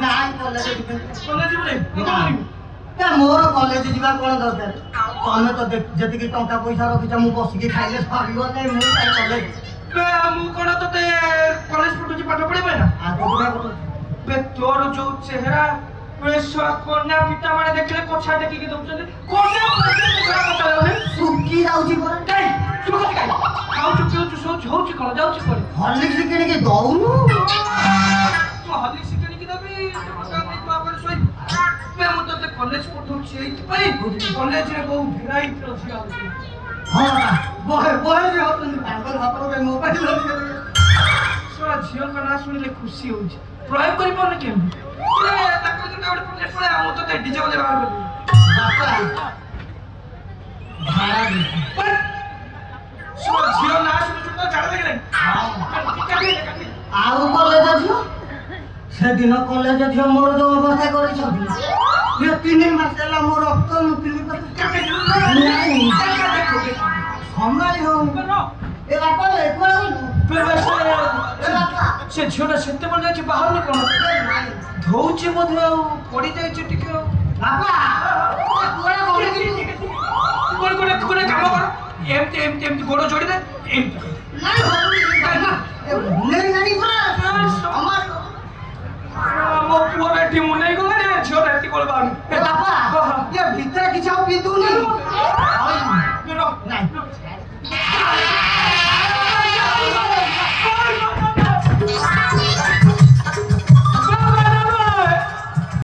ନାଇଁ କଲେଜ ମୋର କଲେଜ ଯିବା କଣ ଦରକାର? ତମେ ତ ଯେତିକି ଟଙ୍କା ପଇସା ରଖିଛ ମୁଁ ବସିକି ଖାଇଲେ ସରିବ ନାଇଁ। ମୁଁ କାଇଁ କଲେଜ ମୁଁ କଣ ତତେ କଲେଜ ପଠୁଛି ପାଠ ପଢିବା ନା? ତୋର ଯୋଉ ଚେହେରା କନ୍ୟା ପିତା ମାନେ ଦେଖିଲେ କଛା ଟେକିକି ଦଉଛନ୍ତି। ଶୁକି ଯାଉଛି ଖାଉଛୁ ପିଉଛୁ ଶୋଉଛୁ ହଉଛି କଣ ଯାଉଛି କଣ? ହର୍ଲିକ୍ସ କିଣିକି ଦଉନୁ। ହର୍ଲିକ୍ସ କିଣିକି ଦେବି ମୁଁ ତତେ କଲେଜ ପଠଉଛି ଏଇଥିପାଇଁ କଲେଜରେ ବହୁ ଭେରାଇଟିର ଝିଅ ଆଉଛନ୍ତି। ଝିଅଙ୍କ ନାଁ ଶୁଣିଲେ ଖୁସି ହଉଛି। ପ୍ରୟୋଗ କରିପାରୁନି କେମିତି? ମୁଁ ତତେ ଡିଜେ ବଜେ ବାହାର ଝିଅ ନାଁ ଶୁଣୁଛୁ ତ ଝାଡା ଲାଗିଲାଣି। ଆଉ କଲେଜ ଝିଅ ସେଦିନ କଲେଜ ଝିଅ ମୋର ଯୋଉ ଅବସ୍ଥା କରିଛନ୍ତି 3 ମାସ ହେଲା ମୋ ରକ୍ତ ସମ୍ଭାଳି ସେ ଝିଅଟା ସେତେବେଳେ ଯାଇଛି ବାହାରୁନି କଣ ଧଉଛି ବୋଧେ ଆଉ ପଡି ଯାଇଛି ଟିକେ କାମ କର ଏମିତି ଏମିତି ଏମିତି ଗୋଡ ଯୋଡିଦେ ମୋ ପୁଅ ଏଠି ମୁଁ ନେଇ ଗଲେ ଝିଅଟା ଏଠି କଳ ବାହାରୁନି ଭିତରେ କିଛି ଆଉ ପିନ୍ଧୁନି।